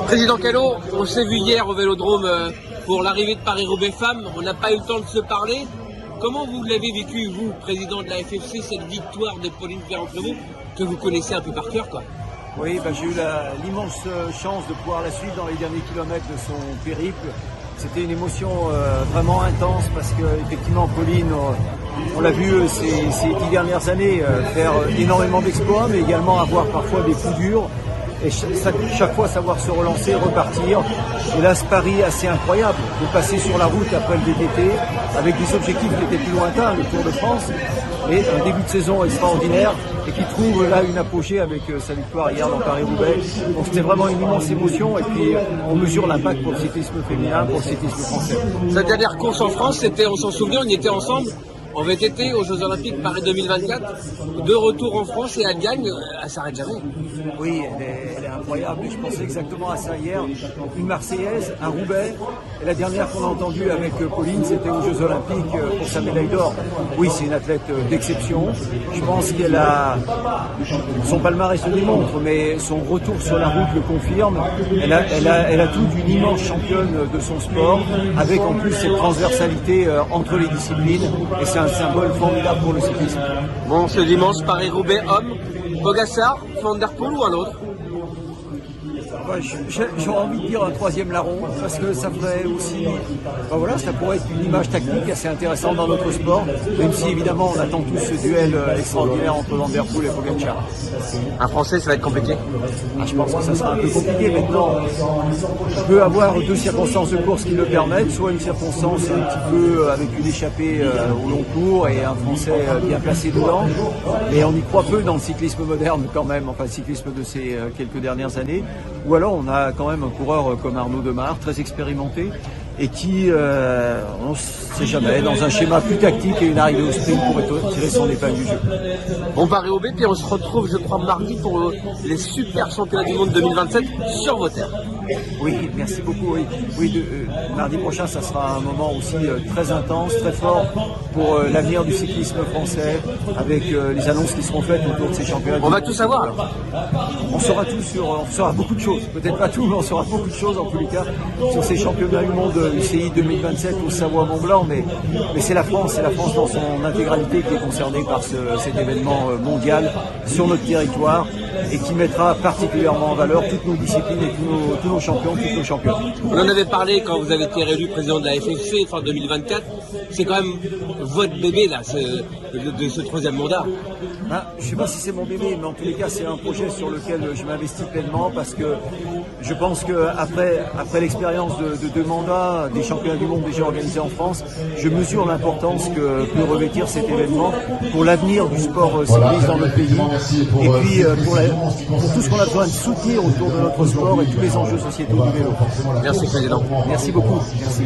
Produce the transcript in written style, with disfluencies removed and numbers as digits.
Président Callot, on s'est vu hier au Vélodrome pour l'arrivée de Paris-Roubaix Femmes. On n'a pas eu le temps de se parler. Comment vous l'avez vécu, vous, président de la FFC, cette victoire de Pauline Ferrand-Prévot, que vous connaissez un peu par cœur, quoi? Oui, j'ai eu l'immense chance de pouvoir la suivre dans les derniers kilomètres de son périple. C'était une émotion vraiment intense parce que effectivement Pauline, on l'a vu ces 10 dernières années faire énormément d'exploits, mais également avoir parfois des coups durs. Et chaque fois savoir se relancer, repartir. Et là, ce pari assez incroyable de passer sur la route après le VTT avec des objectifs qui étaient plus lointains, le Tour de France, et un début de saison extraordinaire et qui trouve là une apogée avec sa victoire hier dans Paris-Roubaix. Donc c'était vraiment une immense émotion et puis on mesure l'impact pour le cyclisme féminin, pour le cyclisme français. Sa dernière course en France, c'était, on s'en souvient, on y était ensemble en VTT aux Jeux Olympiques Paris 2024, de retour en France et elle gagne, elle s'arrête jamais. Oui, elle est incroyable. Je pensais exactement à ça hier. Une Marseillaise, un Roubaix. Et la dernière qu'on a entendue avec Pauline, c'était aux Jeux Olympiques pour sa médaille d'or. Oui, c'est une athlète d'exception. Je pense qu'elle a son palmarès se démontre, mais son retour sur la route le confirme. Elle a tout d'une immense championne de son sport, avec en plus cette transversalité entre les disciplines. Et c'est un symbole formidable pour le cyclisme. Bon, ce dimanche, Paris-Roubaix homme, Pogacar, Van der Poel ou un autre? J'aurais envie de dire un troisième larron, parce que ça ferait aussi, ça pourrait être une image tactique assez intéressante dans notre sport, même si évidemment on attend tous ce duel extraordinaire entre Van der Poel et Pogacar. Un Français, ça va être compliqué? Je pense que ça sera un peu compliqué maintenant. Je peux avoir deux circonstances de course qui le permettent, soit une circonstance un petit peu avec une échappée au long cours et un Français bien placé dedans, mais on y croit peu dans le cyclisme moderne quand même, enfin le cyclisme de ces quelques dernières années. Ou alors on a quand même un coureur comme Arnaud Demar, très expérimenté, et qui, on ne sait jamais, dans un schéma plus tactique et une arrivée au sprint pourrait tirer son épingle du jeu. Bon, Paris-Roubaix, puis on se retrouve, je crois, mardi pour les super championnats du monde 2027 sur vos terres. Oui, merci beaucoup. Oui, mardi prochain, ça sera un moment aussi très intense, très fort pour l'avenir du cyclisme français, avec les annonces qui seront faites autour de ces championnats. On va tout savoir alors. On saura tout on saura beaucoup de choses. Peut-être pas tout, mais on saura beaucoup de choses en tous les cas sur ces championnats du monde UCI 2027 au Savoie-Mont-Blanc. Mais c'est la France dans son intégralité qui est concernée par cet événement mondial sur notre territoire et qui mettra particulièrement en valeur toutes nos disciplines et tous nos champions, toutes nos championnes. On en avait parlé quand vous avez été réélu président de la FFC fin 2024. C'est quand même votre bébé là, de ce troisième mandat. Je ne sais pas si c'est mon bébé, mais en tous les cas c'est un projet sur lequel je m'investis pleinement parce que je pense qu'après l'expérience de 2 mandats, des championnats du monde déjà organisés en France, je mesure l'importance que peut revêtir cet événement pour l'avenir du sport cycliste dans notre pays et puis pour tout ce qu'on a besoin de soutenir autour de notre sport et tous les enjeux sociétaux du vélo. Merci Président. Merci beaucoup. Merci.